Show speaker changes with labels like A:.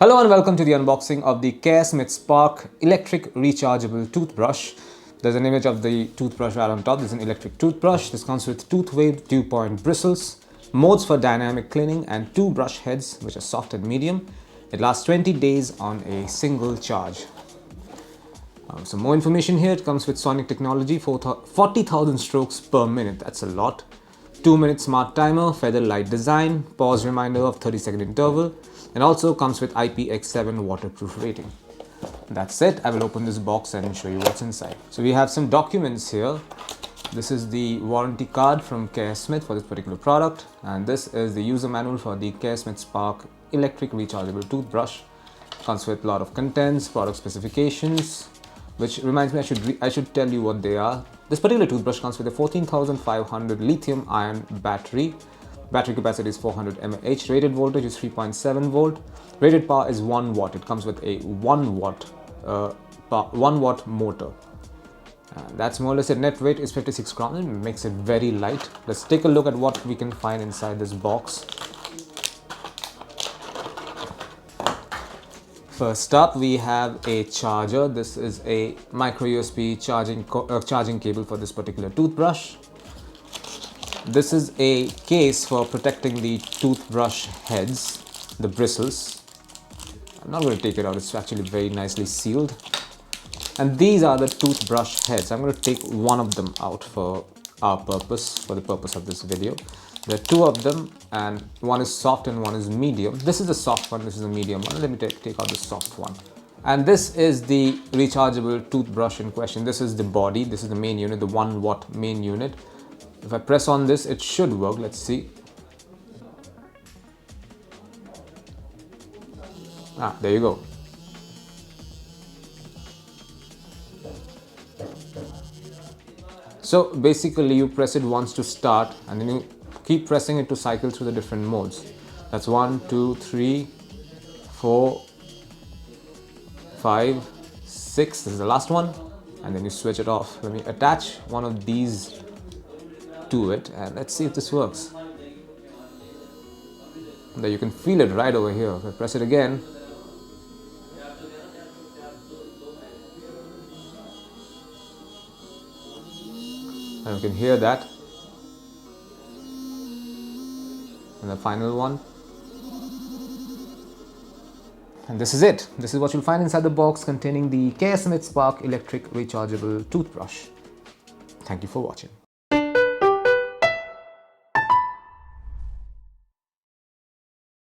A: Hello and welcome to the unboxing of the Caresmith Spark electric rechargeable toothbrush. There's an image of the toothbrush right on top. This is an electric toothbrush. This comes with tooth-waved dupont bristles, modes for dynamic cleaning, and two brush heads which are soft and medium. It lasts 20 days on a single charge. Some more information here. It comes with sonic technology, 40,000 strokes per minute. That's a lot. 2-minute smart timer, feather light design, pause reminder of 30-second interval, and also comes with IPX7 waterproof rating. That's it. I will open this box and show you what's inside. So we have some documents here. This is the warranty card from Caresmith for this particular product, and this is the user manual for the Caresmith Spark electric rechargeable toothbrush. Comes with a lot of contents, product specifications, which reminds me I should tell you what they are. This particular toothbrush comes with a 14,500 lithium ion battery. Battery capacity is 400 mAh. Rated voltage is 3.7 volt. Rated power is 1 watt. It comes with a 1 watt motor. That's more or less it. Net weight is 56 grams. It makes it very light. Let's take a look at what we can find inside this box. First up, we have a charger. This is a micro USB charging cable for this particular toothbrush. This is a case for protecting the toothbrush heads, the bristles. I'm not going to take it out, it's actually very nicely sealed. And these are the toothbrush heads. I'm going to take one of them out for the purpose of this video. There are two of them, and one is soft and one is medium. This is the soft one, this is the medium one. Let me take out the soft one. And this is the rechargeable toothbrush in question. This is the body, this is the main unit, the 1 watt main unit. If I press on this, it should work. Let's see. There you go. So basically you press it once to start, and then you keep pressing it to cycle through the different modes. That's 1, 2, 3, 4, 5, 6. This is the last one. And then you switch it off. Let me attach one of these to it and let's see if this works. There, you can feel it right over here. If I press it again, and you can hear that. And the final one. And this is it. This is what you'll find inside the box containing the Caresmith Spark electric rechargeable toothbrush. Thank you for watching.